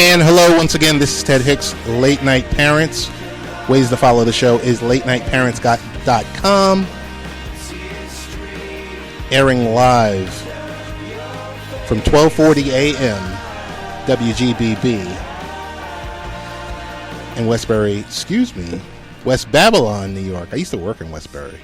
And hello once again, this is Ted Hicks, Late Night Parents. Ways to follow the show is latenightparents.com. Airing live from 12:40 a.m. WGBB in Westbury, West Babylon, New York. I used to work in Westbury.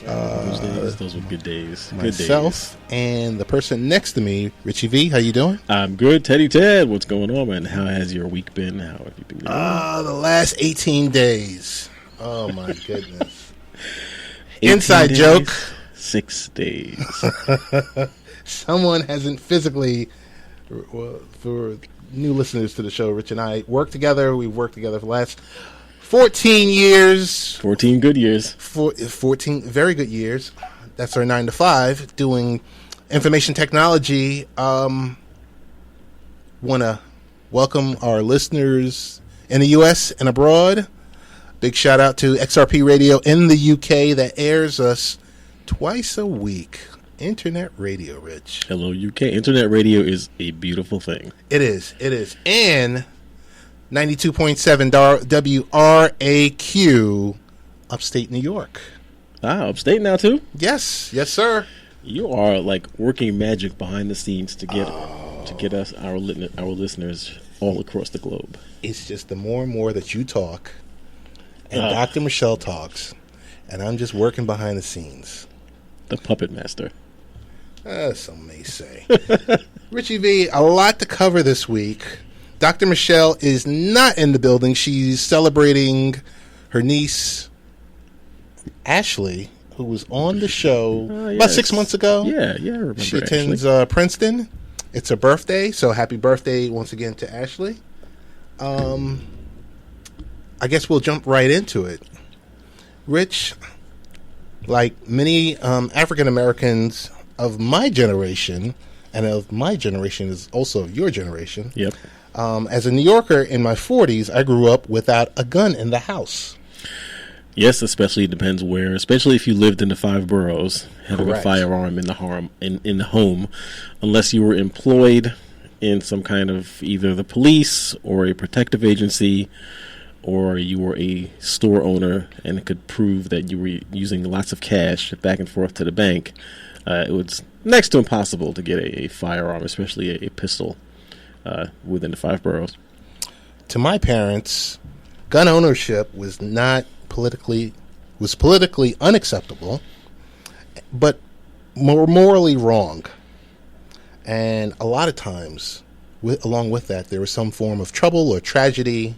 Those were good days. Myself and the person next to me, Richie V. How you doing? I'm good, Teddy Ted. What's going on, man? How has your week been? How have you been doing? The last 18 days. Oh my goodness. Inside days, joke. 6 days. Someone hasn't physically, for new listeners to the show, Rich and I work together. We've worked together for the last 14 years. 14 good years. 14 very good years. That's our 9 to 5 doing information technology. Want to welcome our listeners in the U.S. and abroad. Big shout out to XRP Radio in the UK that airs us twice a week. Internet radio, Rich. Hello, UK. Internet radio is a beautiful thing. It is. And 92.7 WRAQ, upstate New York. Ah, upstate now, too? Yes, sir. You are like working magic behind the scenes to get us, our listeners, all across the globe. It's just the more and more that you talk, and Dr. Michele talks, and I'm just working behind the scenes. The puppet master. Some may say. Richie V, a lot to cover this week. Dr. Michele is not in the building. She's celebrating her niece, Ashley, who was on the show about 6 months ago. Yeah, I remember. She attends Princeton. It's her birthday, so happy birthday once again to Ashley. I guess we'll jump right into it. Rich, like many African Americans of my generation, and of my generation is also of your generation. Yep. As a New Yorker in my 40s, I grew up without a gun in the house. Yes, especially it depends where. Especially if you lived in the 5 boroughs, having Correct. a firearm in the home, unless you were employed in some kind of either the police or a protective agency, or you were a store owner and could prove that you were using lots of cash back and forth to the bank. It was next to impossible to get a firearm, especially a pistol, within the 5 boroughs. To my parents, gun ownership was politically unacceptable, but morally wrong. And a lot of times, along with that, there was some form of trouble or tragedy.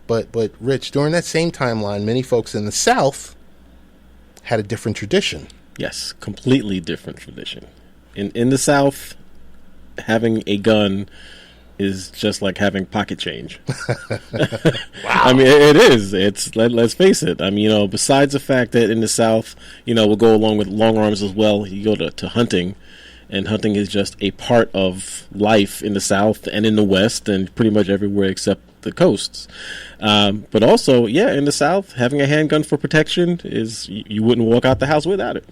But Rich, during that same timeline, many folks in the South had a different tradition. Yes, completely different tradition. In the South, having a gun is just like having pocket change. Wow. I mean, it is. Let's face it. I mean, besides the fact that in the South, we'll go along with long arms as well. You go to hunting, and hunting is just a part of life in the South and in the West and pretty much everywhere except the coasts. But also, in the South, having a handgun for protection is you wouldn't walk out the house without it.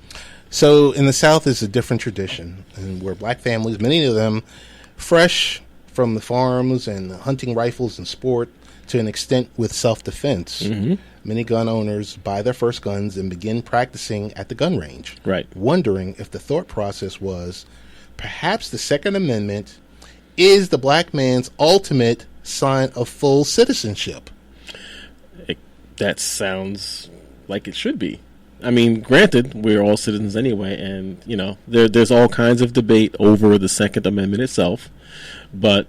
So in the South is a different tradition, and where black families, many of them fresh from the farms and hunting rifles and sport to an extent with self-defense, many gun owners buy their first guns and begin practicing at the gun range, right? Wondering if the thought process was perhaps the Second Amendment is the black man's ultimate sign of full citizenship. That sounds like it should be. I mean, granted, we're all citizens anyway, and, there's all kinds of debate over the Second Amendment itself. But,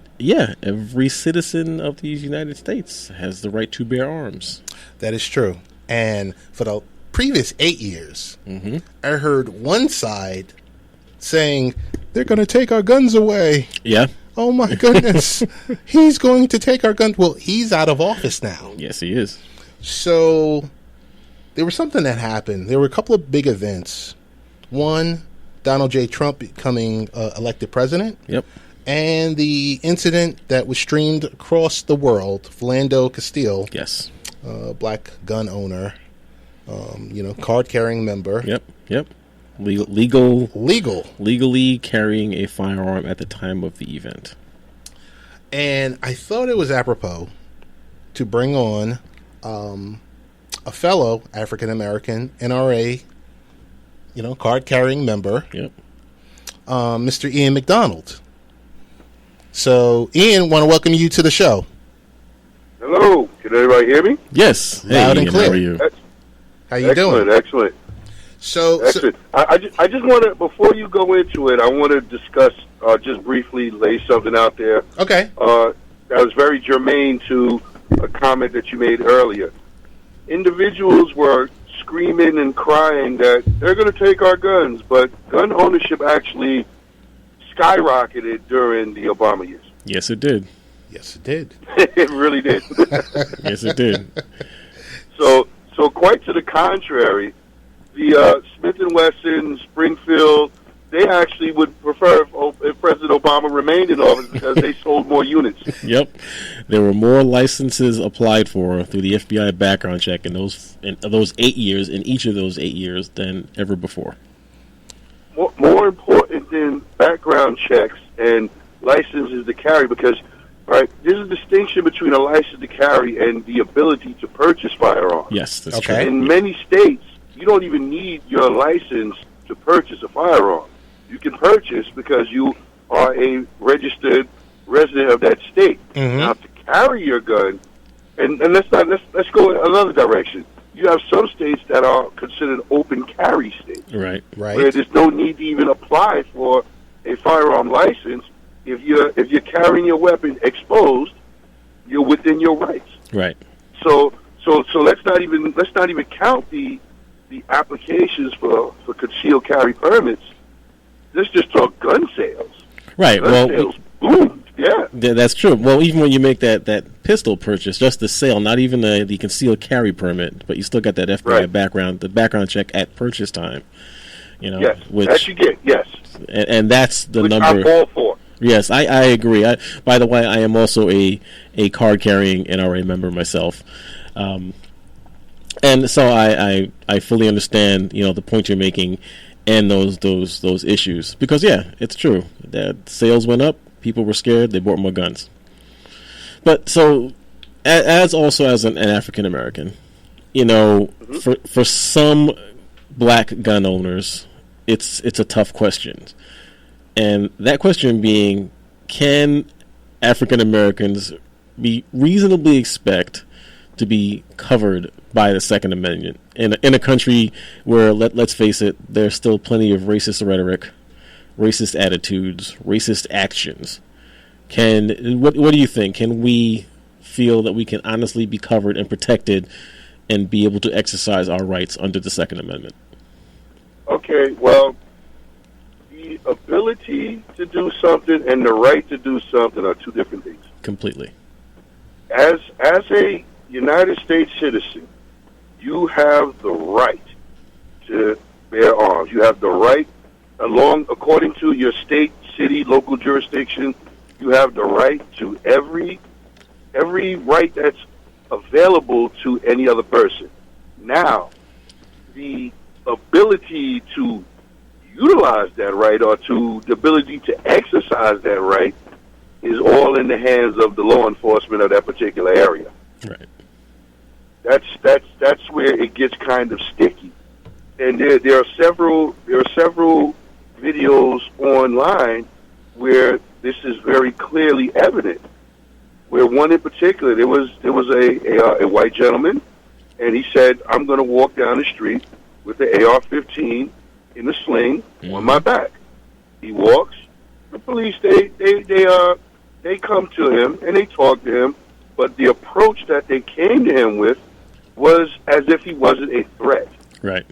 every citizen of these United States has the right to bear arms. That is true. And for the previous 8 years, I heard one side saying, they're going to take our guns away. Yeah. Oh, my goodness. He's going to take our guns. Well, he's out of office now. Yes, he is. So there was something that happened. There were a couple of big events. One, Donald J. Trump becoming elected president. Yep. And the incident that was streamed across the world, Philando Castile. Yes. Black gun owner, card-carrying member. Yep. Legally carrying a firearm at the time of the event. And I thought it was apropos to bring on a fellow African American NRA, card carrying member, Yep. Mr. Ian MacDonald. So, Ian, want to welcome you to the show. Hello, can everybody hear me? Yes. Loud and Ian, clear. How are you? How you doing? Excellent. Excellent. I just want to, before you go into it, I want to discuss, just briefly lay something out there. Okay. That was very germane to a comment that you made earlier. Individuals were screaming and crying that they're going to take our guns, but gun ownership actually skyrocketed during the Obama years. Yes, it did. Yes, it did. It really did. Yes, it did. So quite to the contrary, the Smith & Wesson, Springfield, they actually would prefer if President Obama remained in office because they sold more units. Yep. There were more licenses applied for through the FBI background check in those 8 years, in each of those 8 years, than ever before. More important than background checks and licenses to carry, because there's a distinction between a license to carry and the ability to purchase firearms. Yes, that's Okay. true. In many states, you don't even need your license to purchase a firearm. You can purchase because you are a registered resident of that state. Mm-hmm. Now, to carry your gun, and let's go in another direction. You have some states that are considered open carry states, Right. where there's no need to even apply for a firearm license. If you're carrying your weapon exposed, you're within your rights. Right. So let's not even count the applications for concealed carry permits. Let's just talk gun sales. Right. Gun sales boomed. Yeah. That's true. Well, even when you make that pistol purchase, just the sale, not even the concealed carry permit, but you still got that FBI background, the background check at purchase time. Yes. Which that you get. Yes. And that's the which number. I'm all for. Yes, I agree. By the way, I am also a card carrying NRA member myself. And so I fully understand, the point you're making and those issues, because it's true that sales went up, people were scared, they bought more guns. But so as an African American, for some black gun owners, it's a tough question, and that question being, can African Americans be reasonably expect to be covered by the Second Amendment in a country where, let's face it, there's still plenty of racist rhetoric, racist attitudes, racist actions? What do you think? Can we feel that we can honestly be covered and protected and be able to exercise our rights under the Second Amendment? Okay, well, the ability to do something and the right to do something are two different things. Completely. As a United States citizen, you have the right to bear arms. You have the right, according to your state, city, local jurisdiction, you have the right to every right that's available to any other person. Now, the ability to utilize that right, or the ability to exercise that right, is all in the hands of the law enforcement of that particular area. Right. That's where it gets kind of sticky. And there are several videos online where this is very clearly evident. Where one in particular, there was a white gentleman, and he said, "I'm going to walk down the street with the AR-15 in a sling on my back." He walks. The police they come to him and they talk to him, but the approach that they came to him with was as if he wasn't a threat. Right.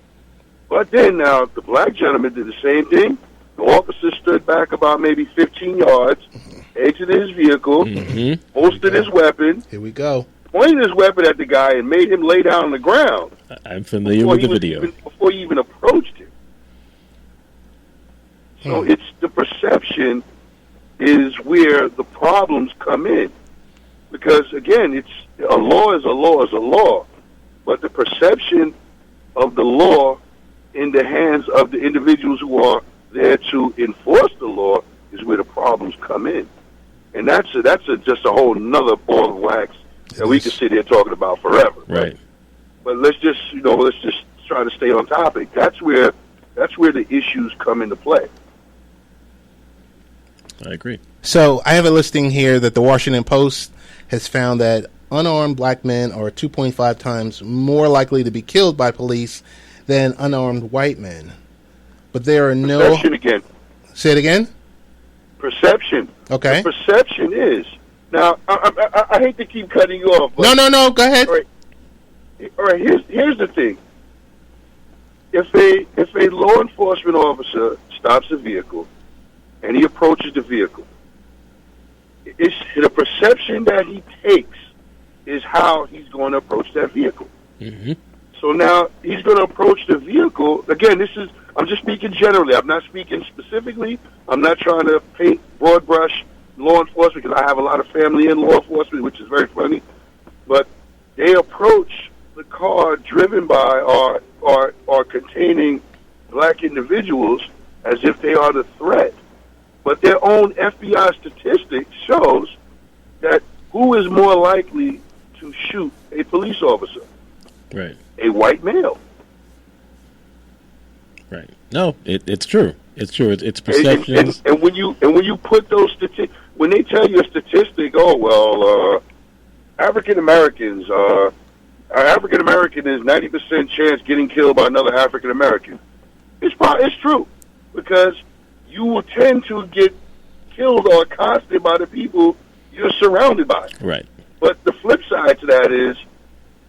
But then now the black gentleman did the same thing. The officer stood back about maybe 15 yards, exited his vehicle, holstered his weapon. Here we go. Pointed his weapon at the guy and made him lay down on the ground. I'm familiar with the video. Before he even approached him. So it's the perception is where the problems come in. Because, again, it's a law is a law is a law. But the perception of the law in the hands of the individuals who are there to enforce the law is where the problems come in. and that's just a whole nother ball of wax that we can sit here talking about forever. Right. But let's just try to stay on topic. That's where the issues come into play. I agree. So I have a listing here that the Washington Post has found that unarmed black men are 2.5 times more likely to be killed by police than unarmed white men. But there are no... Perception again. Say it again? Perception. Okay. The perception is... Now, I hate to keep cutting you off. But, No, go ahead. All right, here's the thing. If a law enforcement officer stops a vehicle and he approaches the vehicle, it's the perception that he takes is how he's going to approach that vehicle. Mm-hmm. So now he's going to approach the vehicle. Again, I'm just speaking generally. I'm not speaking specifically. I'm not trying to paint broad brush law enforcement because I have a lot of family in law enforcement, which is very funny. But they approach the car driven by or containing black individuals as if they are the threat. But their own FBI statistic shows that who is more likely to shoot a police officer? Right. A white male. Right. No, it's true. It's true. It's perceptions. And when you put those statistics, when they tell you a statistic, African American is 90% chance getting killed by another African American. It's true, because you will tend to get killed or accosted by the people you're surrounded by. Right. But the flip side to that is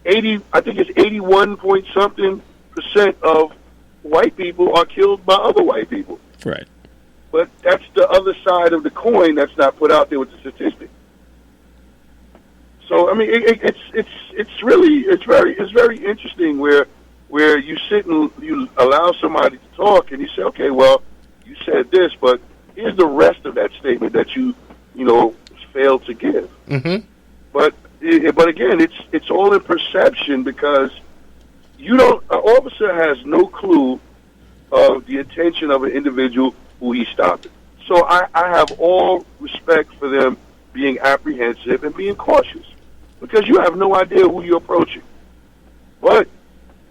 81 point something % of white people are killed by other white people. Right. But that's the other side of the coin that's not put out there with the statistic. So I mean, it's very interesting where you sit and you allow somebody to talk and you say, okay, well, you said this, but here's the rest of that statement that you failed to give. Mm-hmm. But again, it's all in perception, because an officer has no clue of the intention of an individual who he's stopping. So I have all respect for them being apprehensive and being cautious, because you have no idea who you're approaching. But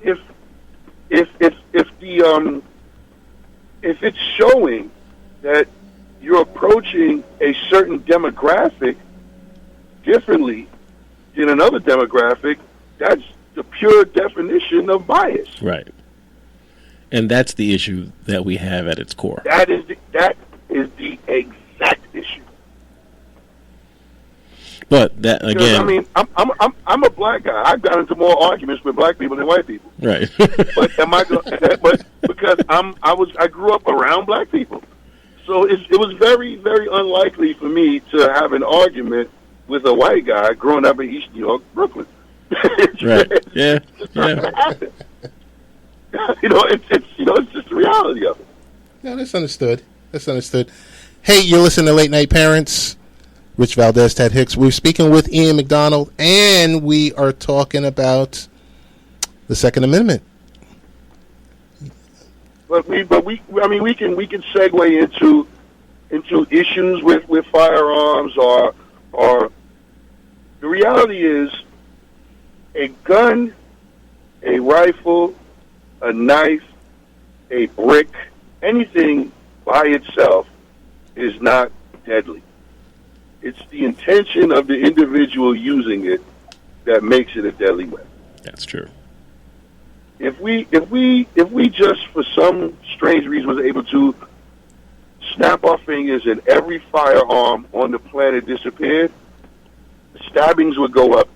if it's showing that you're approaching a certain demographic differently than another demographic, that's the pure definition of bias. Right. And that's the issue that we have at its core. That is the exact issue. But that again, I mean, I'm a black guy. I've got into more arguments with black people than white people. Right. But but because I grew up around black people, so it was very, very unlikely for me to have an argument with a white guy growing up in East New York, Brooklyn. Right. Yeah. It's not gonna happen. It's just the reality of it. No, that's understood. Hey, you're listening to Late Night Parents. Rich Valdez, Ted Hicks. We're speaking with Ian MacDonald, and we are talking about the Second Amendment. But we can segue into issues with firearms or the reality is a gun, a rifle, a knife, a brick, anything by itself is not deadly. It's the intention of the individual using it that makes it a deadly weapon. That's true. If we just for some strange reason was able to snap our fingers and every firearm on the planet disappeared, stabbings would go up.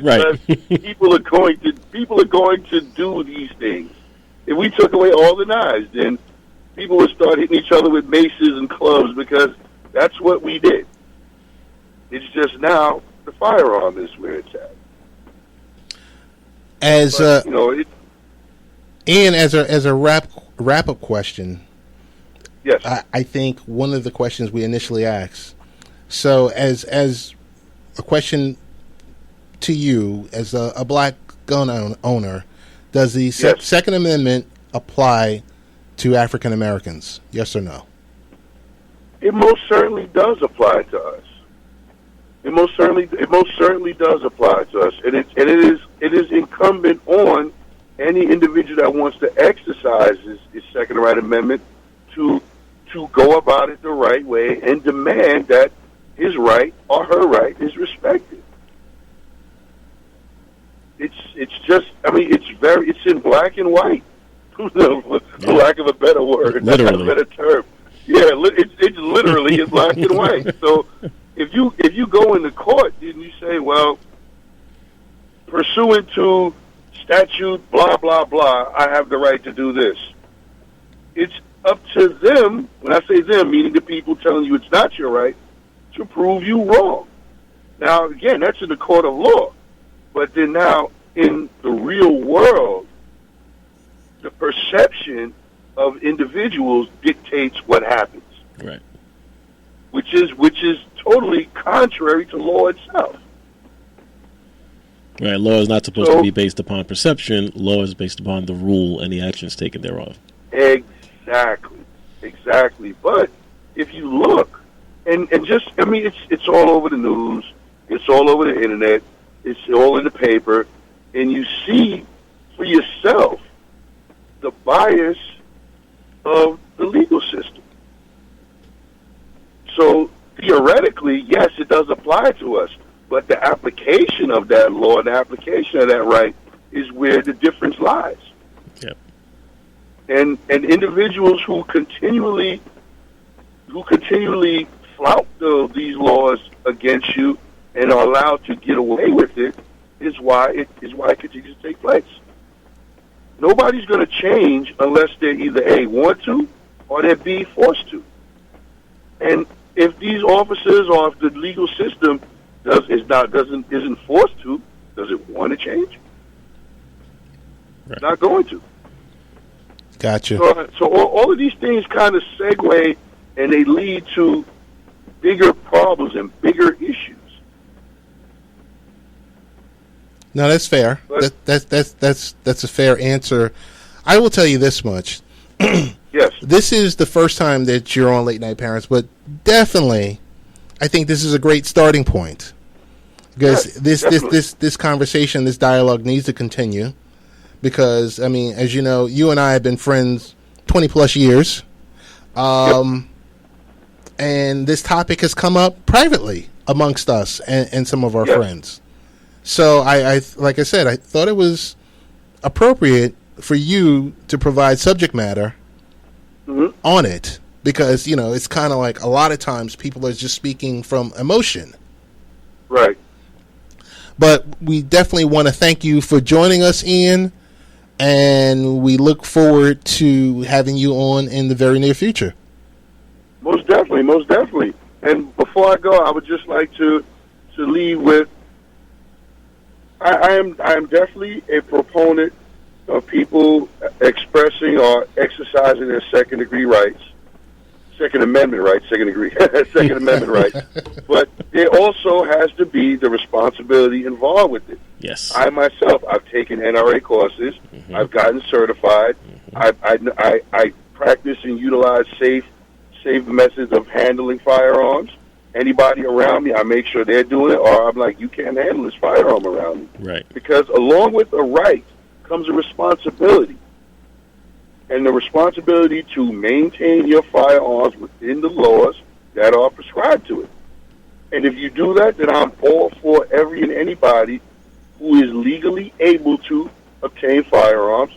Right. people are going to do these things. If we took away all the knives, then people would start hitting each other with maces and clubs, because that's what we did. It's just now the firearm is where it's at. Ian, as a wrap up question. Yes. I think one of the questions we initially asked. So, as a question to you, as a black gun owner, does the Second Amendment apply to African Americans? Yes or no? It most certainly does apply to us. It most certainly does apply to us, and it is incumbent on any individual that wants to exercise his Second Right Amendment to go about it the right way and demand that his right or her right is respected. It's just, I mean, it's in black and white, for lack of a better word, literally. a better term. Yeah, it's literally in black and white. So if you go into court and you say, well, pursuant to statute, blah, blah, blah, I have the right to do this. It's up to them, when I say them, meaning the people telling you it's not your right, to prove you wrong. Now, again, that's in the court of law. But then now, in the real world, the perception of individuals dictates what happens. Right. Which is totally contrary to law itself. Right. Law is not supposed to be based upon perception. Law is based upon the rule and the actions taken thereof. Exactly. But if you look, and just, I mean, it's all over the news. It's all over the internet. It's all in the paper. And you see for yourself the bias of the legal system. So theoretically, yes, it does apply to us. But the application of that law and the application of that right is where the difference lies. Yep. And individuals who continually flout these laws against you and are allowed to get away with it is why it continues to take place. Nobody's going to change unless they either A, want to, or they're B, forced to. And if these officers or if the legal system isn't forced to, does it want to change? Right. It's not going to. Gotcha. So all of these things kind of segue and they lead to bigger problems and bigger issues. No, that's fair. That's a fair answer. I will tell you this much. Yes. This is the first time that you're on Late Night Parents, but definitely, I think this is a great starting point because this conversation, this dialogue needs to continue. Because I mean, as you know, you and I have been friends 20 plus years, and this topic has come up privately amongst us and some of our friends. So I like I said, I thought it was appropriate for you to provide subject matter on it because, you know, it's kind of like a lot of times people are just speaking from emotion. Right. But we definitely want to thank you for joining us, Ian, and we look forward to having you on in the very near future. Most definitely. And before I go, I would just like to leave with I am definitely a proponent of people expressing or exercising their Second Amendment rights, Second Amendment rights. But there also has to be the responsibility involved with it. Yes. I myself, I've taken NRA courses. Mm-hmm. I've gotten certified. Mm-hmm. I practice and utilize safe methods of handling firearms. Anybody around me, I make sure they're doing it, or I'm like, you can't handle this firearm around me. Right. Because along with a right comes a responsibility. And the responsibility to maintain your firearms within the laws that are prescribed to it. And if you do that, then I'm all for every and anybody who is legally able to obtain firearms.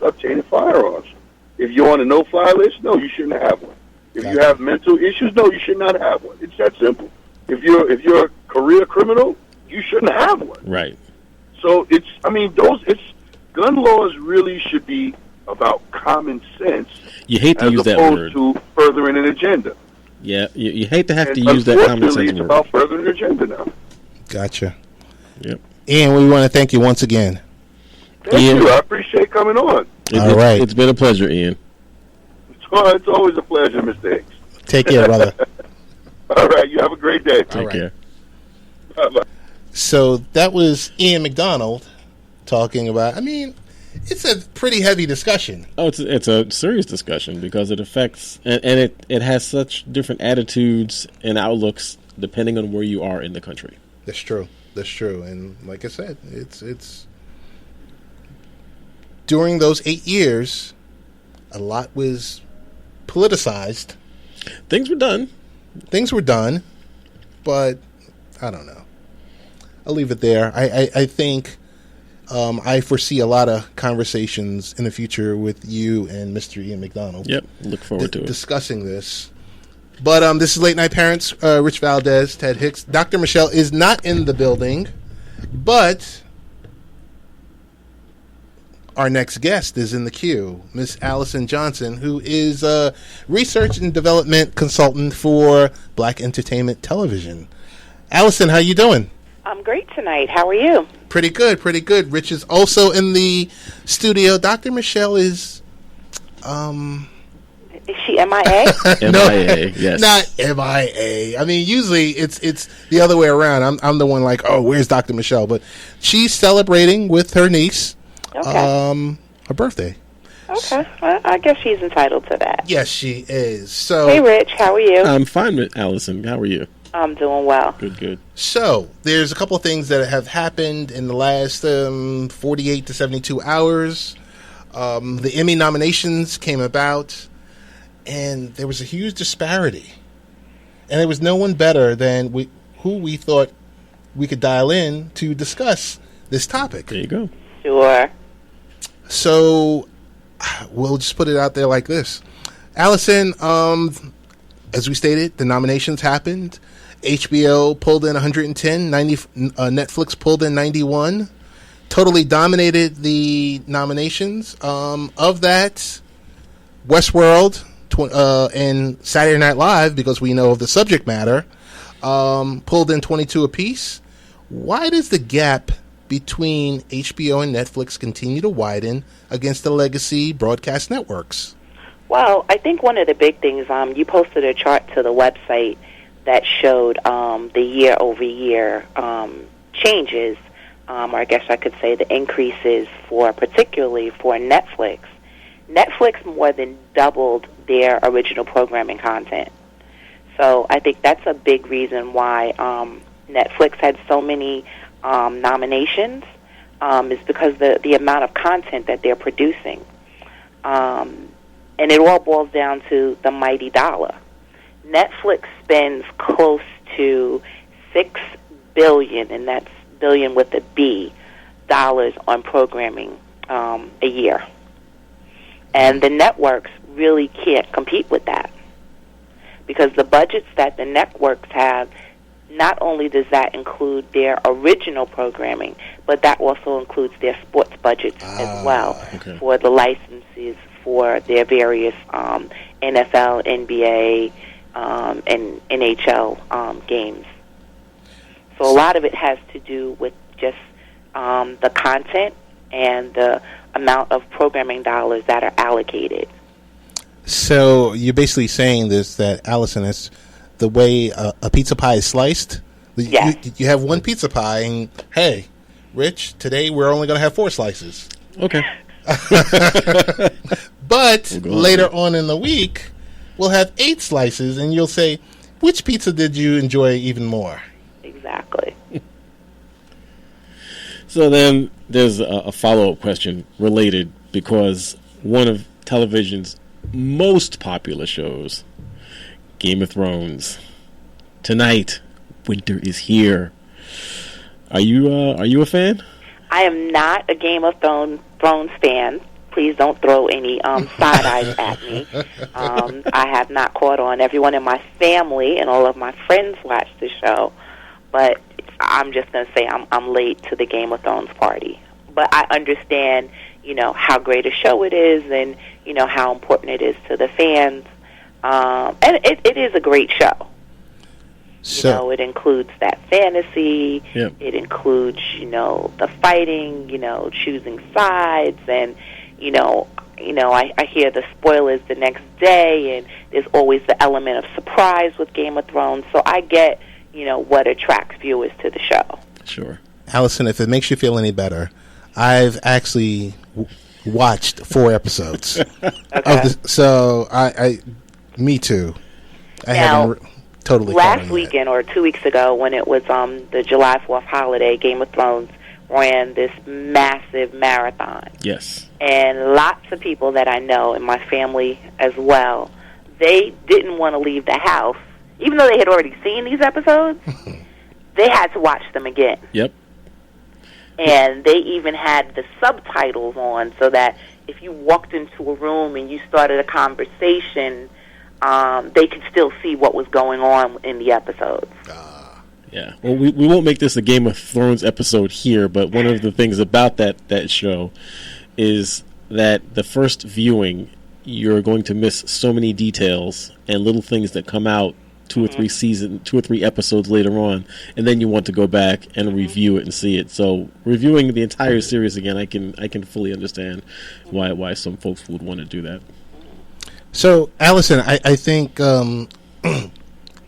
If you're on a no-fly list, no, you shouldn't have one. If you have mental issues, no, you should not have one. It's that simple. If you're a career criminal, you shouldn't have one. Right. So gun laws really should be about common sense. You hate to use that word. As opposed to furthering an agenda. Yeah, you hate to have to use that common sense word. It's about furthering an agenda now. Gotcha. Yep. Ian, we want to thank you once again. Thank you. I appreciate coming on. All right. It's been a pleasure, Ian. It's always a pleasure, Mr. Hicks. Take care, brother. All right. You have a great day. Take care. Bye-bye. So that was Ian MacDonald talking about, I mean, it's a pretty heavy discussion. Oh, it's a serious discussion because it affects, and it has such different attitudes and outlooks depending on where you are in the country. That's true. That's true. And like I said, it's during those 8 years, a lot was politicized. Things were done. But I don't know. I'll leave it there. I think I foresee a lot of conversations in the future with you and Mr. Ian MacDonald. Yep, look forward to it. Discussing this. But this is Late Night Parents, Rich Valdez, Ted Hicks. Dr. Michele is not in the building, but our next guest is in the queue, Miss Allison Johnson, who is a research and development consultant for Black Entertainment Television. Allison, how you doing? I'm great tonight. How are you? Pretty good, pretty good. Rich is also in the studio. Dr. Michele is... Is she MIA? MIA, yes. Not MIA. I mean, usually it's the other way around. I'm the one like, oh, where's Dr. Michele? But she's celebrating with her niece her birthday. Okay. Well, I guess she's entitled to that. Yes, she is. So, hey, Rich. How are you? I'm fine with Allison. How are you? I'm doing well. Good. So, there's a couple of things that have happened in the last 48 to 72 hours. The Emmy nominations came about, and there was a huge disparity. And there was no one better than who we thought we could dial in to discuss this topic. There you go. Sure. So, we'll just put it out there like this. Allison, as we stated, the nominations happened. HBO pulled in 110, Netflix pulled in 91. Totally dominated the nominations. Of that, Westworld and Saturday Night Live, because we know of the subject matter, pulled in 22 apiece. Why does the gap between HBO and Netflix continue to widen against the legacy broadcast networks? Well, I think one of the big things, you posted a chart to the website that showed the year-over-year changes, or I guess I could say the increases particularly for Netflix. Netflix more than doubled their original programming content. So I think that's a big reason why Netflix had so many nominations, is because the amount of content that they're producing. And it all boils down to the mighty dollar. Netflix spends close to $6 billion, and that's billion with a B, dollars on programming a year. And the networks really can't compete with that, because the budgets that the networks have, not only does that include their original programming, but that also includes their sports budgets as well, for the licenses for their various NFL, NBA, and NHL games. So a lot of it has to do with just the content and the amount of programming dollars that are allocated. So you're basically saying this, that Allison, is the way a pizza pie is sliced. Yes. You have one pizza pie, and hey, Rich, today we're only going to have 4 slices. Okay. But later on in the week, we'll have 8 slices, and you'll say, which pizza did you enjoy even more? Exactly. So then there's a follow-up question related, because one of television's most popular shows, Game of Thrones, tonight, winter is here. Are you a fan? I am not a Game of Thrones fan. Please don't throw any side eyes at me. I have not caught on. Everyone in my family and all of my friends watch the show, but I'm just going to say I'm late to the Game of Thrones party. But I understand, how great a show it is, and how important it is to the fans. And it is a great show. So, it includes that fantasy. Yep. It includes, the fighting, choosing sides, and I hear the spoilers the next day, and there's always the element of surprise with Game of Thrones. So I get, what attracts viewers to the show. Sure. Allison, if it makes you feel any better, I've actually watched 4 episodes. Okay. So me too. I haven't. totally last weekend or 2 weeks ago when it was the July 4th holiday, Game of Thrones ran this massive marathon. Yes. And lots of people that I know, and my family as well, they didn't want to leave the house. Even though they had already seen these episodes, they had to watch them again. Yep. And they even had the subtitles on so that if you walked into a room and you started a conversation, they could still see what was going on in the episodes. Yeah. Well, we won't make this a Game of Thrones episode here, but one of the things about that show is that the first viewing, you're going to miss so many details and little things that come out 2 or 3 episodes later on, and then you want to go back and review it and see it. So reviewing the entire series again, I can fully understand why some folks would want to do that. So, Allison, I think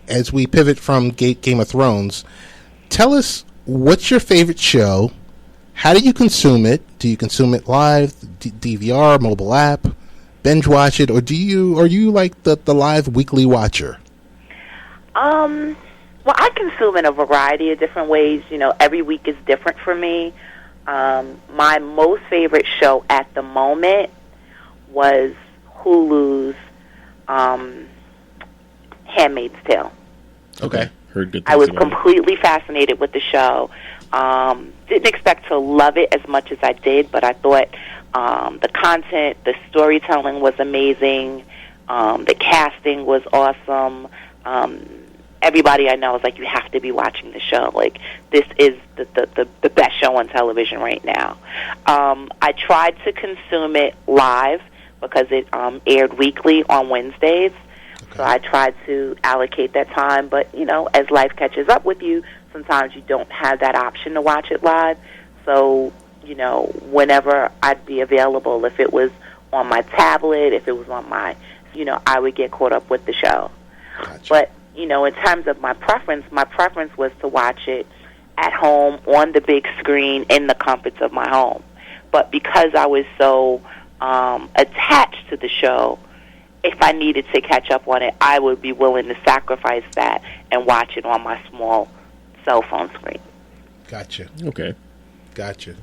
as we pivot from Game of Thrones, tell us what's your favorite show? How do you consume it? Do you consume it live, DVR, mobile app, binge watch it, or are you like the live weekly watcher? Well, I consume in a variety of different ways. You know, every week is different for me. My most favorite show at the moment was Hulu's Handmaid's Tale. Okay. Heard good things I was about completely fascinated with the show. Didn't expect to love it as much as I did, but I thought the content, the storytelling was amazing. The casting was awesome. Everybody I know is like, you have to be watching the show. Like, this is the best show on television right now. I tried to consume it live because it aired weekly on Wednesdays. Okay. So I tried to allocate that time. But, you know, as life catches up with you, sometimes you don't have that option to watch it live. So, you know, whenever I'd be available, if it was on my tablet, if it was on my, you know, I would get caught up with the show. Gotcha. But, you know, in terms of my preference was to watch it at home on the big screen in the comforts of my home. But because I was so attached to the show, if I needed to catch up on it, I would be willing to sacrifice that and watch it on my small cell phone screen. Gotcha. Okay. Gotcha.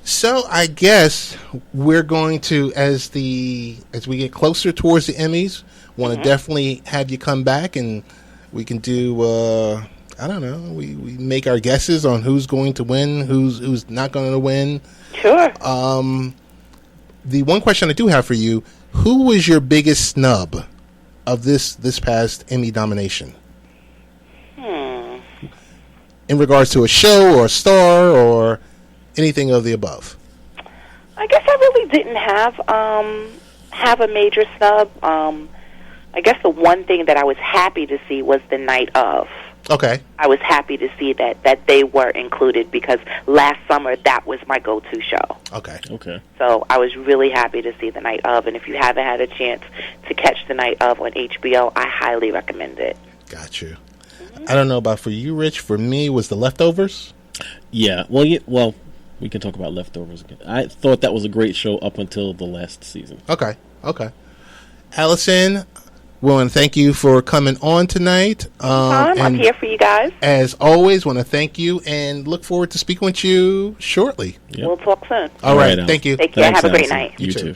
So I guess we're going to, as we get closer towards the Emmys, want to definitely have you come back and we can do, I don't know, we make our guesses on who's going to win, who's not going to win. Sure. The one question I do have for you, who was your biggest snub of this past Emmy nomination? In regards to a show or a star or anything of the above? I guess I really didn't have a major snub. I guess the one thing that I was happy to see was the night of. Okay. I was happy to see that they were included because last summer that was my go-to show. Okay. Okay. So I was really happy to see the night of, and if you haven't had a chance to catch the night of on HBO, I highly recommend it. Got you. I don't know about for you, Rich. For me, was The Leftovers. Yeah. Well, we can talk about Leftovers again. I thought that was a great show up until the last season. Okay. Allison, we want to thank you for coming on tonight. I'm here for you guys. As always, want to thank you and look forward to speaking with you shortly. Yep. We'll talk soon. All right. Thank you. Take care. Thanks, Have a great Allison. night. You too.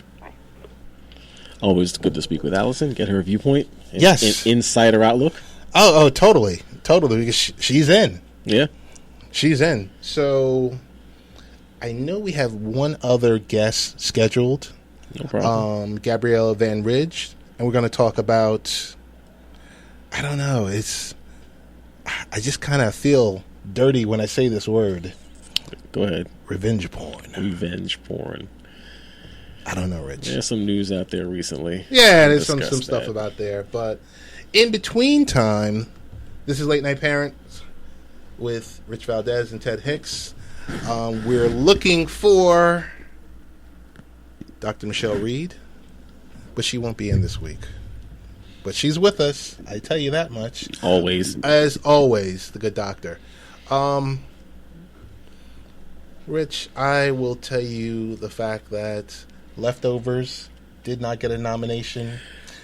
Always good to speak with Allison, get her viewpoint. Yes. An insider outlook. Oh, totally. Because she's in. Yeah. She's in. So I know we have one other guest scheduled. No problem. Gabrielle Van Ridge. And we're going to talk about, I don't know, I just kind of feel dirty when I say this word. Go ahead. Revenge porn. Revenge porn. I don't know, Rich. There's some news out there recently. Yeah, there's some stuff about there. But in between time, this is Late Night Parents with Rich Valdez and Ted Hicks. We're looking for Dr. Michele Reed, but she won't be in this week. But she's with us, I tell you that much. Always. As always, the good doctor. Rich, I will tell you the fact that Leftovers did not get a nomination.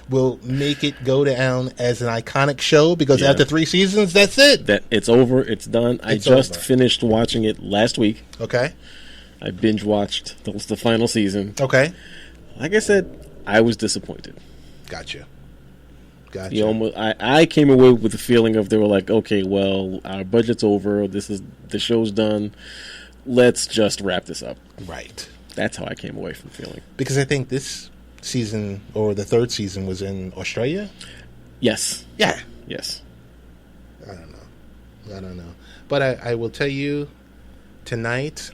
will make it go down as an iconic show because Yeah. after 3 seasons, that's it. That it's over. It's done. I just over. finished watching it last week. Okay. I binge watched the final season. Okay. Like I said, I was disappointed. Gotcha. I came away with the feeling of they were like, okay, well, our budget's over. The show's done. Let's just wrap this up. Right. That's how I came away from feeling. Because I think this season or the 3rd season was in Australia. Yes. Yeah. Yes. I don't know. But I will tell you tonight,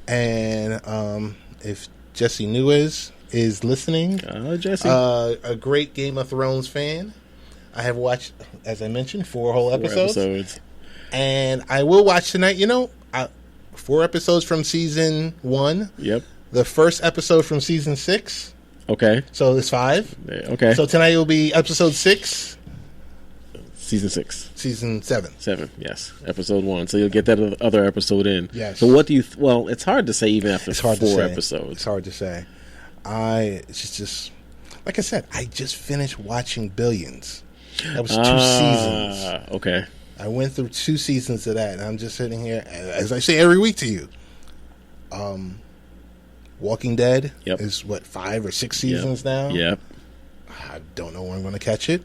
and if Jesse Nuez is listening, Jesse, a great Game of Thrones fan. I have watched, as I mentioned, 4 whole episodes. And I will watch tonight. 4 episodes from season 1. Yep. The first episode from season 6. Okay. So there's 5. Okay. So tonight will be episode 6. Season 6. Season 7. 7, yes. Episode 1. So you'll get that other episode in. Yes. So what do you... well, it's hard to say even after 4 episodes. It's hard to say. It's just... Like I said, I just finished watching Billions. That was 2 seasons. Okay. I went through 2 seasons of that, and I'm just sitting here, as I say every week to you. Walking Dead is, 5 or 6 seasons now? Yep. I don't know when I'm going to catch it.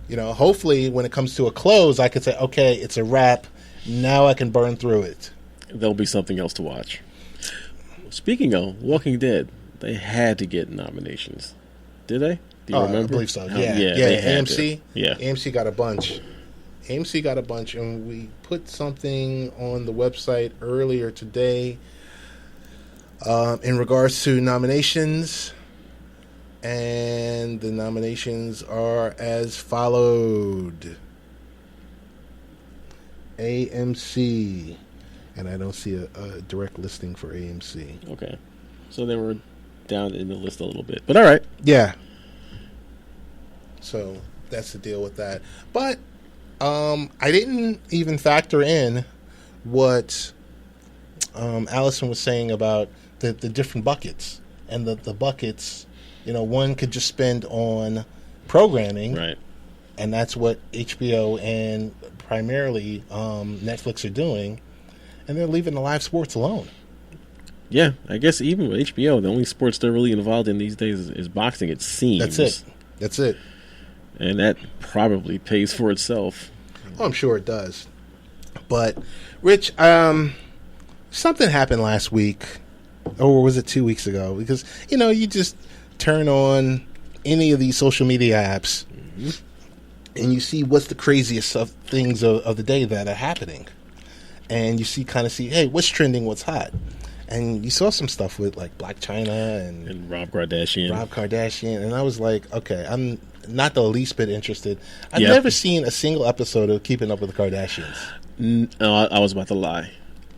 Hopefully when it comes to a close, I could say, okay, it's a wrap. Now I can burn through it. There'll be something else to watch. Speaking of Walking Dead, they had to get nominations. Did they? Do you remember? I believe so. Yeah. AMC. Yeah. AMC got a bunch. And we put something on the website earlier today in regards to nominations. And the nominations are as followed. AMC. And I don't see a direct listing for AMC. Okay. So they were down in the list a little bit. But all right. Yeah. So that's the deal with that. But I didn't even factor in what Allison was saying about the different buckets. And the buckets, one could just spend on programming. Right. And that's what HBO and primarily Netflix are doing. And they're leaving the live sports alone. Yeah, I guess even with HBO, the only sports they're really involved in these days is boxing, it seems. That's it. And that probably pays for itself. Oh, I'm sure it does. But, Rich, something happened last week. Or was it 2 weeks ago? Because, you just turn on any of these social media apps and you see what's the craziest things of the day that are happening. And you see, hey, what's trending, what's hot. And you saw some stuff with, like, Black China and Rob Kardashian. And I was like, okay, I'm not the least bit interested. I've never seen a single episode of Keeping Up with the Kardashians. I was about to lie.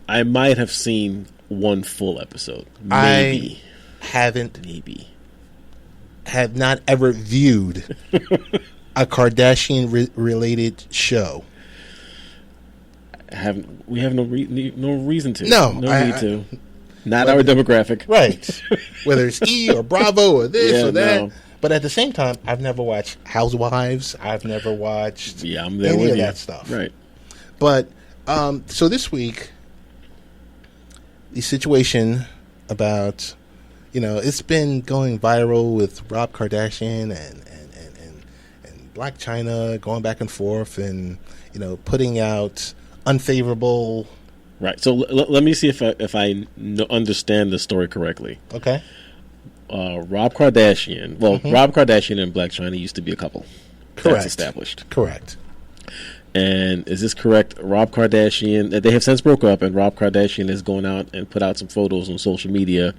I might have seen one full episode. Maybe. I haven't. Maybe. Have not ever viewed a Kardashian-related show. We have no reason to. No need to. Not our demographic. Right. Whether it's E or Bravo or this or that. No. But at the same time, I've never watched Housewives. I've never watched I'm there any with of you. that stuff. Right. But, so this week, the situation about, it's been going viral with Rob Kardashian and Black China going back and forth and, putting out unfavorable. Right. So let me see if I understand the story correctly. Okay. Rob Kardashian. Well, Rob Kardashian and Blac Chyna used to be a couple. Correct. That's established. Correct. And is this correct? Rob Kardashian, they have since broke up, and Rob Kardashian is going out and put out some photos on social media,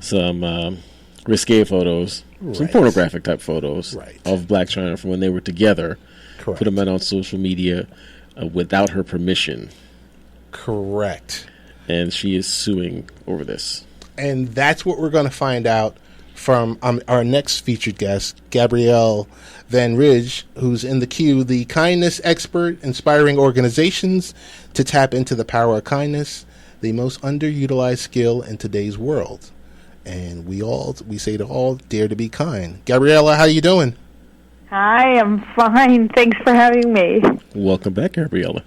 some risque photos, some pornographic type photos of Blac Chyna from when they were together. Correct. Put them out on social media without her permission. Correct. And she is suing over this. And that's what we're going to find out from our next featured guest, Gabrielle Van Ridge, who's in the queue, the kindness expert, inspiring organizations to tap into the power of kindness, the most underutilized skill in today's world. and we say to all, dare to be kind. Gabriella, how you doing? Hi, I'm fine. Thanks for having me. Welcome back, Gabriella.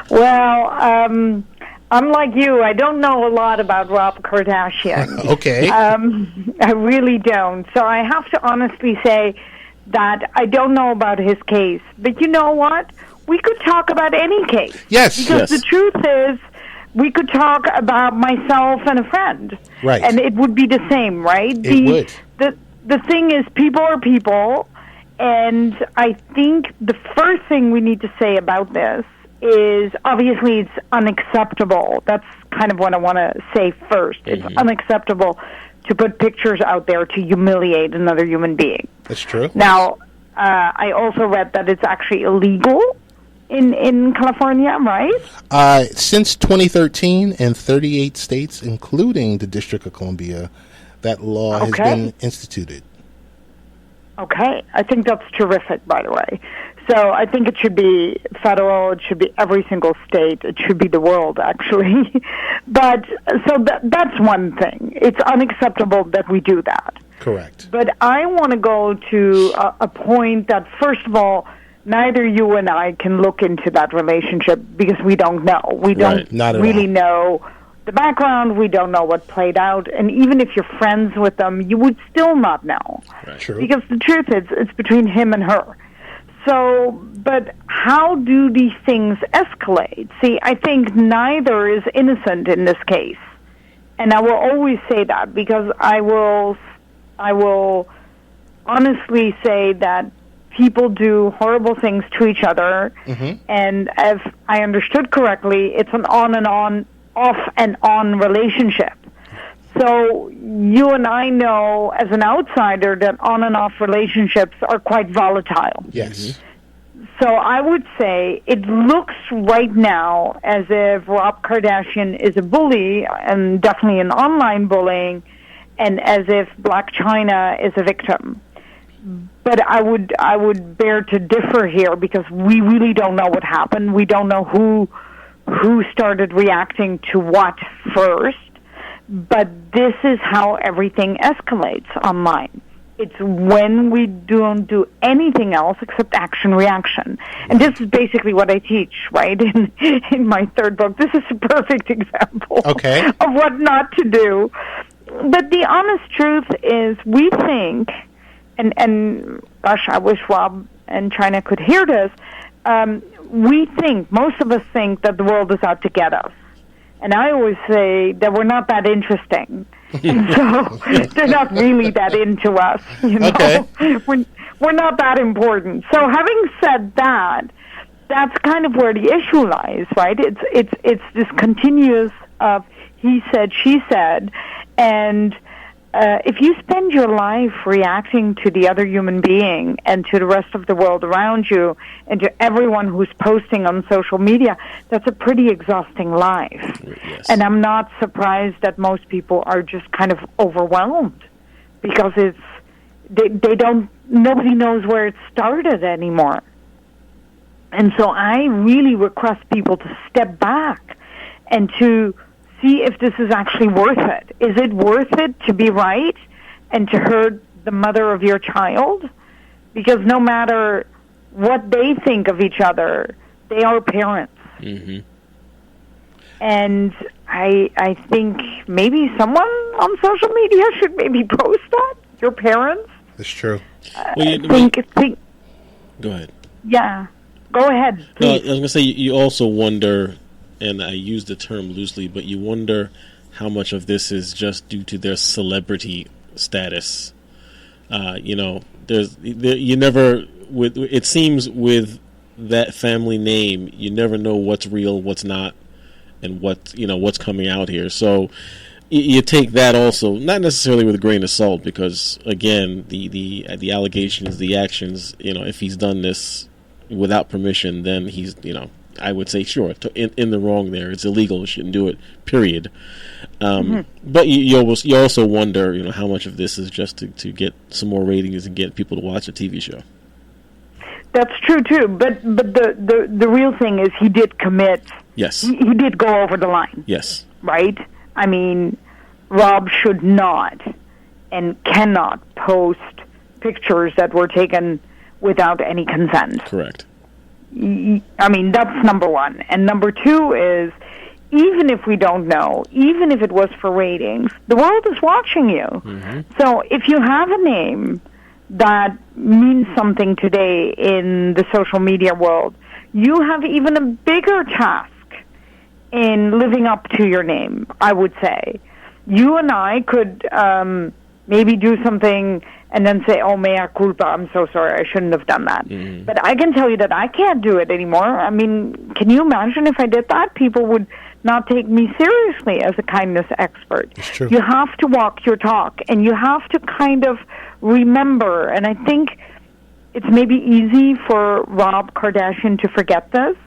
Well, unlike you, I don't know a lot about Rob Kardashian. Okay. I really don't. So I have to honestly say that I don't know about his case. But you know what? We could talk about any case. Yes. Because the truth is, we could talk about myself and a friend. Right. And it would be the same, right? It would. The thing is, people are people, and I think the first thing we need to say about this is, obviously, it's unacceptable. That's kind of what I want to say first. Mm-hmm. It's unacceptable to put pictures out there to humiliate another human being. That's true. Now, I also read that it's actually illegal in California, right? Since 2013, in 38 states, including the District of Columbia, that law has been instituted. Okay. I think that's terrific, by the way. So I think it should be federal. It should be every single state. It should be the world, actually. But so that's one thing. It's unacceptable that we do that. Correct. But I want to go to a point that, first of all, neither you and I can look into that relationship because we don't know. We don't really know the background. We don't know what played out. And even if you're friends with them, you would still not know. Right. True. Because the truth is, it's between him and her. So, but how do these things escalate? See, I think neither is innocent in this case. And I will always say that because I will honestly say that people do horrible things to each other. Mm-hmm. And if I understood correctly, it's an off and on relationship. So you and I know as an outsider that on and off relationships are quite volatile. Yes. So I would say it looks right now as if Rob Kardashian is a bully, and definitely an online bullying, and as if Blac Chyna is a victim. But I would bear to differ here because we really don't know what happened. We don't know who started reacting to what first. But this is how everything escalates online. It's when we don't do anything else except action-reaction. And this is basically what I teach, right, in my third book. This is a perfect example of what not to do. But the honest truth is we think, and gosh, I wish Rob and China could hear this, we think, most of us think that the world is out to get us. And I always say that we're not that interesting. And so they're not really that into us, you know. Okay. We're not that important. So having said that, that's kind of where the issue lies, right? It's this continuous of he said, she said, and if you spend your life reacting to the other human being and to the rest of the world around you and to everyone who's posting on social media, that's a pretty exhausting life. Yes. And I'm not surprised that most people are just kind of overwhelmed because nobody knows where it started anymore. And so I really request people to step back and to see if this is actually worth it. Is it worth it to be right and to hurt the mother of your child? Because no matter what they think of each other, they are parents. Mm-hmm. And I think maybe someone on social media should maybe post that, your parents. That's true. Think. Go ahead. Yeah. Go ahead, No, I was please. going to say, you also wonder, and I use the term loosely, but you wonder how much of this is just due to their celebrity status. It seems with that family name, you never know what's real, what's not, and what's coming out here. So you take that also, not necessarily with a grain of salt, because again, the allegations, the actions, if he's done this without permission, then he's, I would say, sure, in the wrong there. It's illegal. You shouldn't do it, period. But you also wonder, how much of this is just to get some more ratings and get people to watch a TV show. That's true, too. But the real thing is he did commit. Yes. He did go over the line. Yes. Right? I mean, Rob should not and cannot post pictures that were taken without any consent. Correct. I mean, that's number one. And number two is, even if we don't know, even if it was for ratings, the world is watching you. Mm-hmm. So if you have a name that means something today in the social media world, you have even a bigger task in living up to your name, I would say. You and I could maybe do something and then say, oh, mea culpa, I'm so sorry, I shouldn't have done that. Mm-hmm. But I can tell you that I can't do it anymore. I mean, can you imagine if I did that? People would not take me seriously as a kindness expert. It's true. You have to walk your talk, and you have to kind of remember, and I think it's maybe easy for Rob Kardashian to forget this,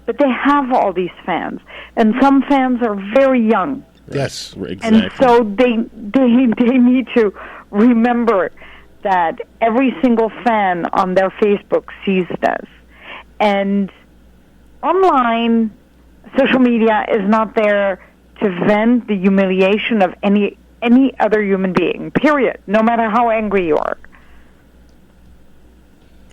but they have all these fans, and some fans are very young. Yes, exactly. And so they need to remember that every single fan on their Facebook sees this. And online, social media is not there to vent the humiliation of any other human being, period, no matter how angry you are.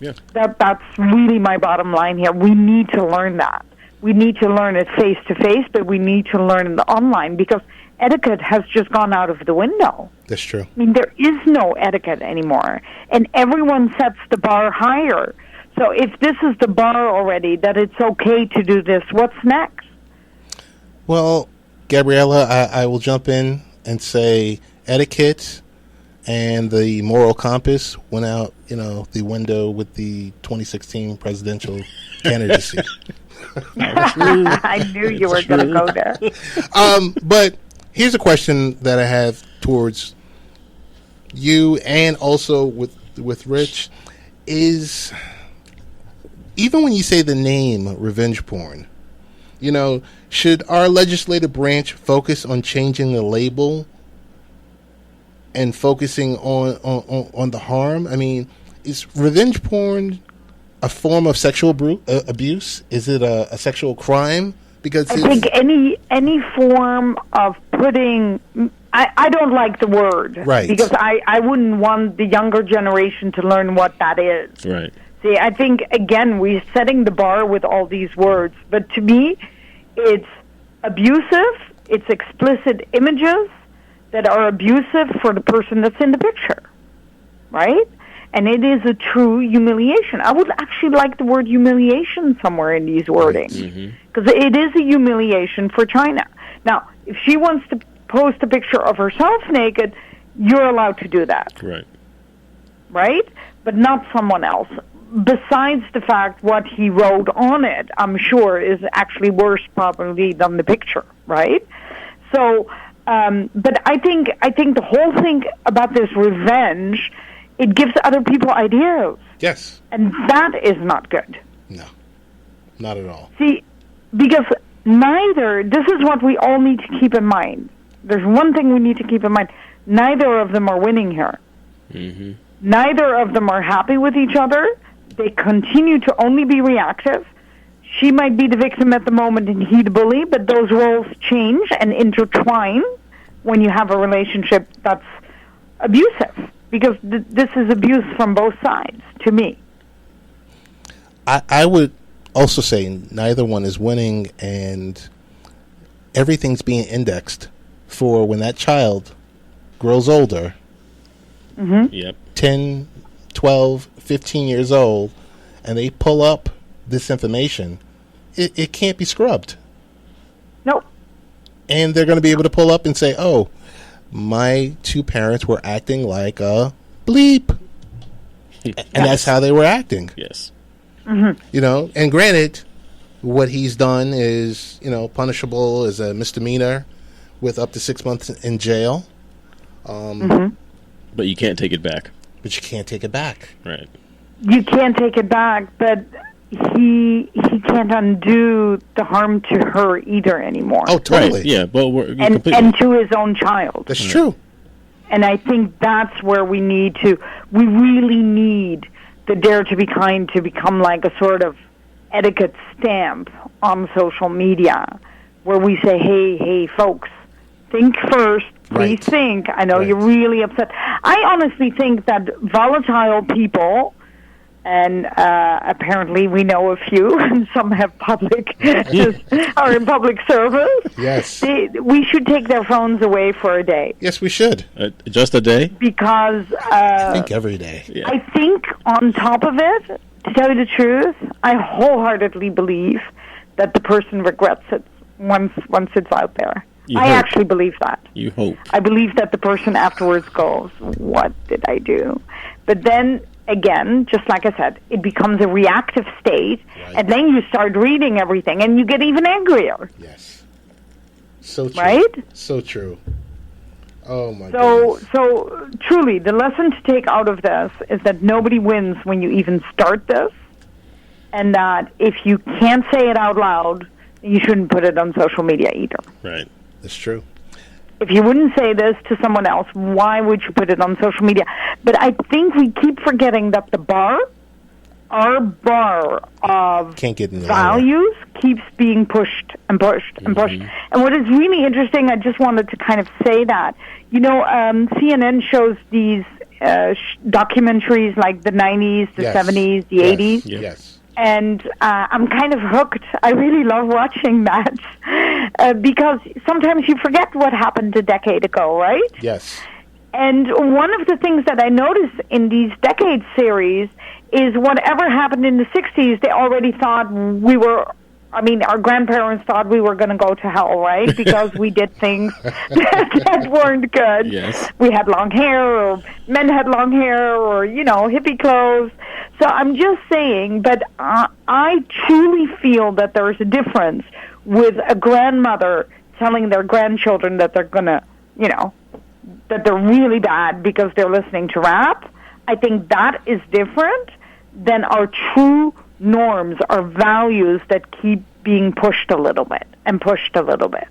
Yeah. That's really my bottom line here. We need to learn that. We need to learn it face-to-face, but we need to learn it online because etiquette has just gone out of the window. That's true. I mean, there is no etiquette anymore, and everyone sets the bar higher. So if this is the bar already, that it's okay to do this, what's next? Well, Gabriella, I will jump in and say etiquette and the moral compass went out, the window with the 2016 presidential candidacy. I knew you were going to go there. But here's a question that I have towards you and also with Rich is, even when you say the name revenge porn, should our legislative branch focus on changing the label and focusing on the harm? I mean, is revenge porn a form of sexual abuse? Is it a sexual crime? Because I think any form of putting... I don't like the word. Right. Because I wouldn't want the younger generation to learn what that is. Right. See, I think, again, we're setting the bar with all these words. But to me, it's abusive. It's explicit images that are abusive for the person that's in the picture. Right? And it is a true humiliation. I would actually like the word humiliation somewhere in these wordings. Because it is a humiliation for China. Now, if she wants to post a picture of herself naked, you're allowed to do that. Right. Right? But not someone else. Besides the fact what he wrote on it, I'm sure, is actually worse probably than the picture. Right? So, but I think the whole thing about this revenge, it gives other people ideas. Yes. And that is not good. No, not at all. See, because this is what we all need to keep in mind. There's one thing we need to keep in mind. Neither of them are winning here. Mm-hmm. Neither of them are happy with each other. They continue to only be reactive. She might be the victim at the moment and he the bully, but those roles change and intertwine when you have a relationship that's abusive. Because this is abuse from both sides, to me. I would also say neither one is winning, and everything's being indexed for when that child grows older, 10, 12, 15 years old, and they pull up this information, it can't be scrubbed. Nope. And they're going to be able to pull up and say, oh, my two parents were acting like a bleep. And that's how they were acting. Yes. Mm-hmm. And granted, what he's done is, punishable as a misdemeanor with up to 6 months in jail. But you can't take it back. But you can't take it back. Right. You can't take it back, but he can't undo the harm to her either anymore. Oh, totally. Right. Yeah, but and to his own child. That's true. And I think that's where we really need the Dare to Be Kind to become like a sort of etiquette stamp on social media, where we say, hey, folks, think first, Please Right. think. I know Right. you're really upset. I honestly think that volatile people, and apparently we know a few, and some have public, are in public service. Yes. We should take their phones away for a day Yes, we should. Just a day? because I think every day. Yeah. I think on top of it, to tell you the truth, I wholeheartedly believe that the person regrets it once it's out there. You I hope. actually believe that. You hope. I believe that the person afterwards goes, "What did I do?" But then again, just like I said, it becomes a reactive state, Right. and then you start reading everything, and you get even angrier, Yes. So true. right? So true. Oh my So, goodness. so truly, the lesson to take out of this is that nobody wins when you even start this, and that if you can't say it out loud, you shouldn't put it on social media either. Right. That's true. If you wouldn't say this to someone else, why would you put it on social media? But I think we keep forgetting that our bar of Can't get in the values keeps being pushed and pushed and pushed. And what is really interesting, I just wanted to kind of say that, CNN shows these documentaries like the 90s, the Yes. 70s, the Yes. 80s. Yes. And I'm kind of hooked. I really love watching that because sometimes you forget what happened a decade ago, right? Yes. And one of the things that I notice in these decade series is whatever happened in the 60s, they already thought our grandparents thought we were going to go to hell, right? Because we did things that weren't good. Yes. We had long hair, or men had long hair, or, hippie clothes. So I'm just saying, but I truly feel that there is a difference with a grandmother telling their grandchildren that they're going to, that they're really bad because they're listening to rap. I think that is different than our true norms, our values that keep being pushed a little bit and pushed a little bit.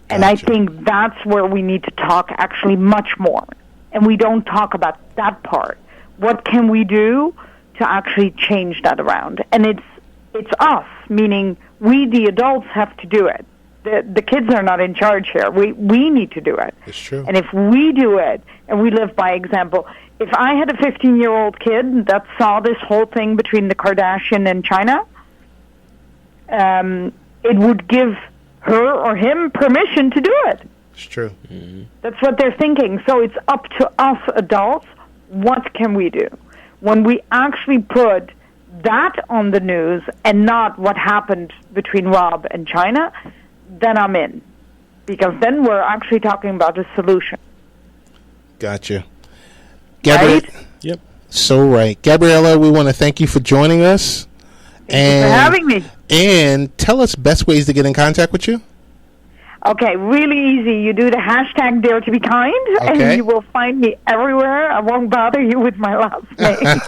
And I Gotcha. think that's where we need to talk actually much more. And we don't talk about that part. What can we do to actually change that around? And it's us, meaning we, the adults, have to do it. The kids are not in charge here. We need to do it. It's true. And if we do it, and we live by example, if I had a 15-year-old kid that saw this whole thing between the Kardashian and China, it would give her or him permission to do it. It's true. That's what they're thinking. So it's up to us adults. What can we do? When we actually put that on the news and not what happened between Rob and China, then I'm in. Because then we're actually talking about a solution. Gotcha. Gabrielle, Right? Yep. so right. Gabriella, we want to thank you for joining us. Thank you for having me. And tell us best ways to get in contact with you. Okay, really easy. You do the hashtag Dare to Be Kind, Okay. and you will find me everywhere. I won't bother you with my last name.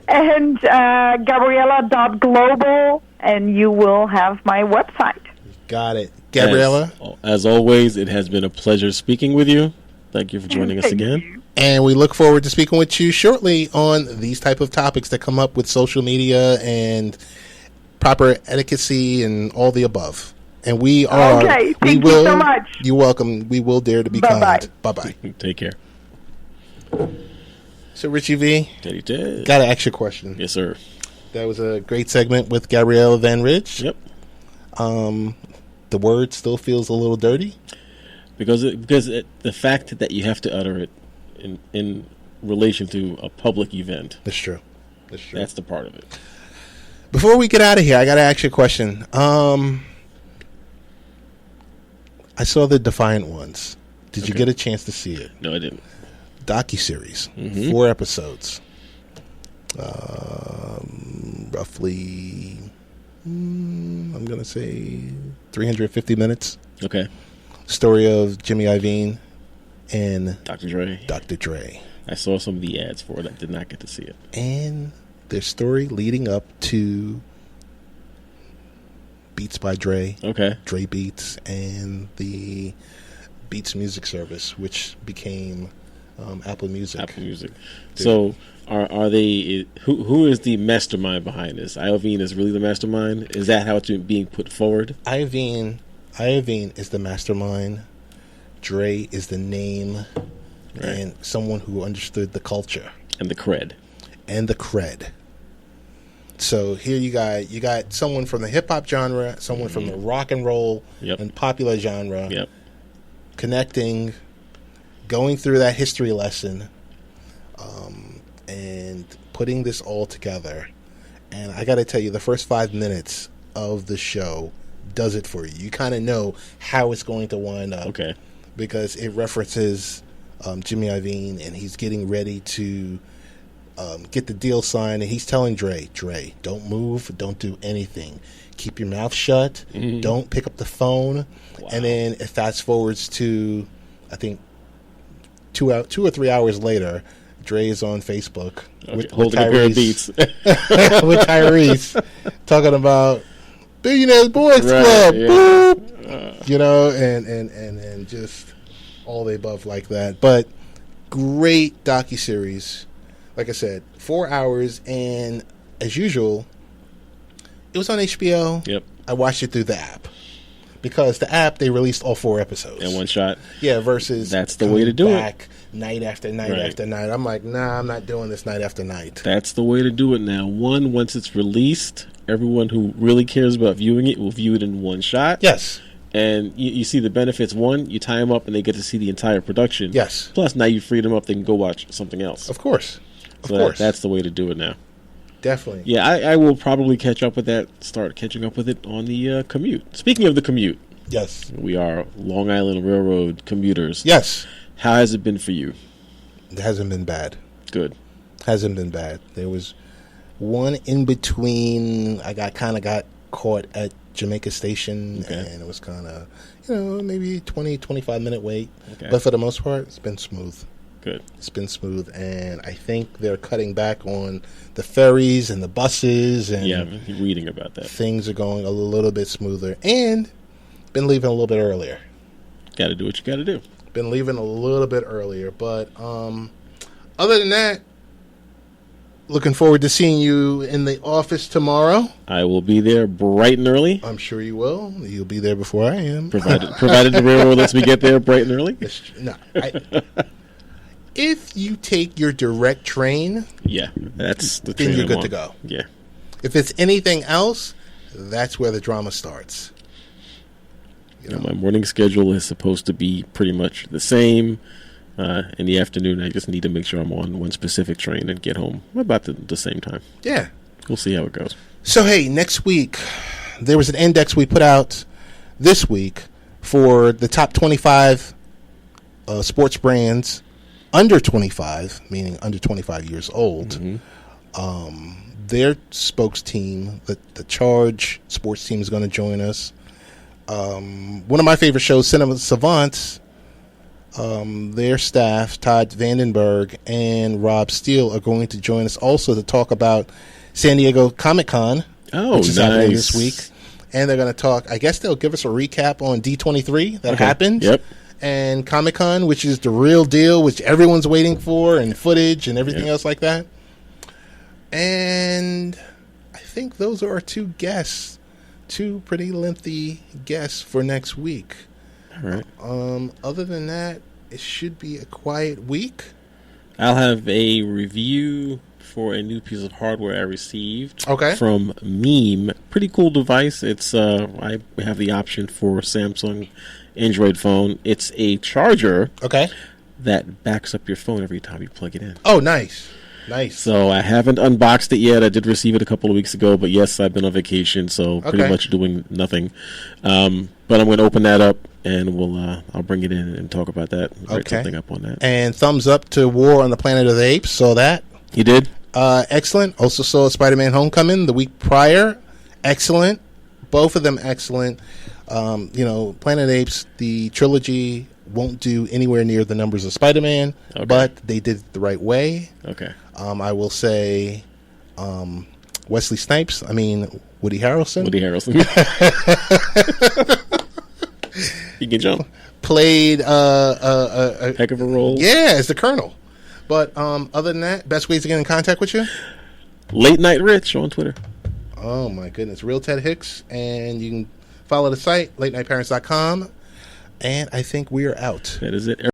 And Gabriella.global, and you will have my website. Got it. Gabriella. As always, it has been a pleasure speaking with you. Thank you for joining us Thank again. you. And we look forward to speaking with you shortly on these type of topics that come up with social media and proper etiquette and all the above. And we are. Okay, we thank will, you so much. You're welcome. We will dare to be Bye-bye. kind. Bye bye. Take care. So Richie V, Teddy Ted. got to ask you a question. Yes, sir. That was a great segment with Gabrielle Van Ridge. Yep. The word still feels a little dirty. Because the fact that you have to utter it in relation to a public event, That's true. That's true. that's the part of it. Before we get out of here, I got to ask you a question. I saw the Defiant Ones. Did you Okay. get a chance to see it? No, I didn't. Docuseries, Mhm. 4 episodes, roughly. I'm gonna say 350 minutes. Okay. Story of Jimmy Iovine and Dr. Dre. Dr. Dre, I saw some of the ads for it. I did not get to see it. and their story leading up to Beats by Dre, Okay. Dre Beats, and the Beats music service, which became Apple Music. Apple Music. So are they? Who is the mastermind behind this? Iovine is really the mastermind. Is that how it's being put forward? Iovine Iovine is the mastermind. Dre is the name, and someone who understood the culture And the cred. So here you got someone from the hip hop genre, someone from the rock and roll and popular genre, connecting, going through that history lesson, and putting this all together. And I got to tell you, the first 5 minutes of the show does it for you. You kind of know how it's going to wind up. Okay. Because it references Jimmy Iovine, and he's getting ready to get the deal signed, and he's telling Dre, don't move, don't do anything. Keep your mouth shut. Don't pick up the phone. Wow. And then it fast forwards to, I think, 2 or 3 hours later, Dre is on Facebook with holding a pair of beats with Tyrese, talking about Billionaires Boys Club, boop, and just all the above like that. But great docuseries. Like I said, 4 hours, and as usual, it was on HBO. Yep. I watched it through the app. Because the app, they released all 4 episodes. in one shot. Yeah, versus that's the way to do it. Night after night after night. I'm like, nah, I'm not doing this night after night. That's the way to do it now. Once it's released, everyone who really cares about viewing it will view it in one shot. Yes. And you see the benefits. One, you tie them up and they get to see the entire production. Yes. Plus, now you freed them up, they can go watch something else. Of course. That's the way to do it now. Definitely. Yeah, I will probably catch up with that, start catching up with it on the commute. Speaking of the commute. Yes. We are Long Island Railroad commuters. Yes. How has it been for you? It hasn't been bad. Good. Hasn't been bad. There was one in between. I got caught at Jamaica Station, and it was kind of, maybe 20, 25-minute wait. Okay. But for the most part, it's been smooth. Good. It's been smooth, and I think they're cutting back on the ferries and the buses. And yeah, I've been reading about that. Things are going a little bit smoother, and been leaving a little bit earlier. Got to do what you got to do. Been leaving a little bit earlier, but other than that, looking forward to seeing you in the office tomorrow. I will be there bright and early. I'm sure you will. You'll be there before I am. Provided the railroad lets me get there bright and early. No, if you take your direct train, that's the train. Then you're good to go. Yeah. If it's anything else, that's where the drama starts. My morning schedule is supposed to be pretty much the same. In the afternoon, I just need to make sure I'm on one specific train and get home about the same time. Yeah. We'll see how it goes. So, hey, next week, there was an index we put out this week for the top 25 sports brands under 25, meaning under 25 years old. Mm-hmm. Their spokes team, the Charge sports team, is going to join us. One of my favorite shows, Cinema Savants, their staff, Todd Vandenberg and Rob Steele, are going to join us also to talk about San Diego Comic-Con, which is happening this week. And they're going to talk, I guess they'll give us a recap on D23 that happened. Yep. And Comic-Con, which is the real deal, which everyone's waiting for, and footage and everything else like that. And I think those are our two guests. Two pretty lengthy guests for next week. All right. Other than that, it should be a quiet week. I'll have a review for a new piece of hardware I received from Meme. Pretty cool device. It's I have the option for Samsung Android phone. It's a charger that backs up your phone every time you plug it in. Oh, nice. Nice. So I haven't unboxed it yet. I did receive it a couple of weeks ago, but yes, I've been on vacation, so pretty much doing nothing. But I'm going to open that up, and I'll bring it in and talk about that. Write something up on that. And thumbs up to War on the Planet of the Apes. Saw that. You did? Excellent. Also saw Spider-Man Homecoming the week prior. Excellent. Both of them excellent. Planet of the Apes, the trilogy, won't do anywhere near the numbers of Spider-Man, but they did it the right way. Okay. I will say Wesley Snipes. I mean, Woody Harrelson. He can jump. Played a heck of a role. Yeah, as the Colonel. But other than that, best ways to get in contact with you? Late Night Rich on Twitter. Oh, my goodness. Real Ted Hicks. And you can Follow the site, latenightparents.com. And I think we are out. That is it.